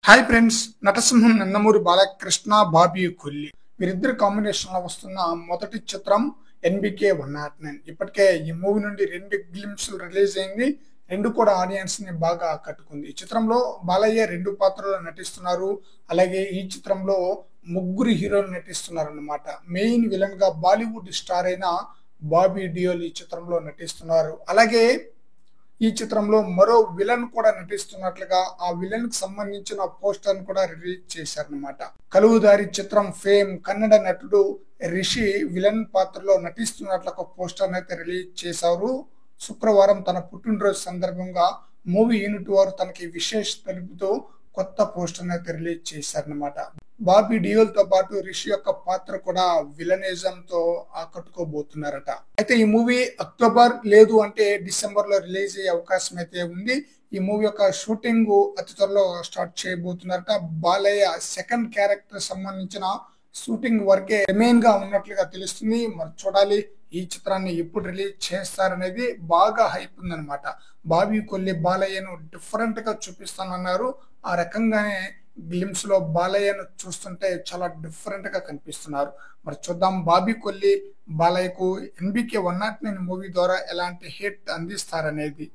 Hi friends, నటసింహం Nandamuri Balakrishna, Bobby Kolli వీరిద్దరు combination లో వస్తున్న మొదటి చిత్రం ఎన్బికే 109. ఇప్పటికే ఈ మూవీ నుండి 2 గ్లిమ్స్ రిలీజ్ అయింది. రెండు కూడా ఆడియన్స్ ని బాగా ఆకట్టుకుంది. ఈ చిత్రంలో బాలయ్య 2 పాత్రల్లో నటిస్తున్నారు. అలాగే ఈ చిత్రంలో ముగ్గురు హీరోలు నటిస్తున్నారు అన్నమాట. మెయిన్ విలన్ గా బాలీవుడ్ స్టార్ అయిన బాబీ డియోల్ ఈ చిత్రంలో నటిస్తున్నారు. అలాగే ఈ చిత్రంలో మరో విలన్ కూడా నటిస్తున్నట్లుగా ఆ విలన్ కి సంబంధించిన పోస్టర్ కూడా రిలీజ్ చేశారనమాట. కలువుదారి చిత్రం ఫేమ్ కన్నడ నటుడు రిషి విలన్ పాత్రలో నటిస్తున్నట్లు ఒక పోస్టర్ అయితే రిలీజ్ చేశారు. శుక్రవారం తన పుట్టినరోజు సందర్భంగా మూవీ యూనిట్ వారు తనకి విశేష తెలుపుతూ కొత్త పోస్టర్ అయితే రిలీజ్ చేశారనమాట. బాబీ డియోల్ తో పాటు రిషి యొక్క పాత్ర కూడా విలనిజం తో ఆకట్టుకోబోతున్నారట. అయితే ఈ మూవీ అక్టోబర్ లేదు అంటే డిసెంబర్ లో రిలీజ్ అయ్యే అవకాశం అయితే ఉంది. ఈ మూవీ యొక్క షూటింగ్ అతి త్వరలో స్టార్ట్ చేయబోతున్నారట. బాలయ్య సెకండ్ క్యారెక్టర్ సంబంధించిన షూటింగ్ వరకే రిమైన్ గా ఉన్నట్లుగా తెలుస్తుంది. మరి చూడాలి ఈ చిత్రాన్ని ఎప్పుడు రిలీజ్ చేస్తారనేది. బాగా హైప్ ఉందన్నమాట. బాబీ కొల్లి బాలయ్యను డిఫరెంట్ గా చూపిస్తానన్నారు. ఆ రకంగానే గ్లిమ్స్ లో బాలయ్యను చూస్తుంటే చాలా డిఫరెంట్ గా కనిపిస్తున్నారు. మరి చూద్దాం బాబీ కొల్లి బాలయ్యకు ఎన్బికే 109 మూవీ ద్వారా ఎలాంటి హిట్ అందిస్తారనేది.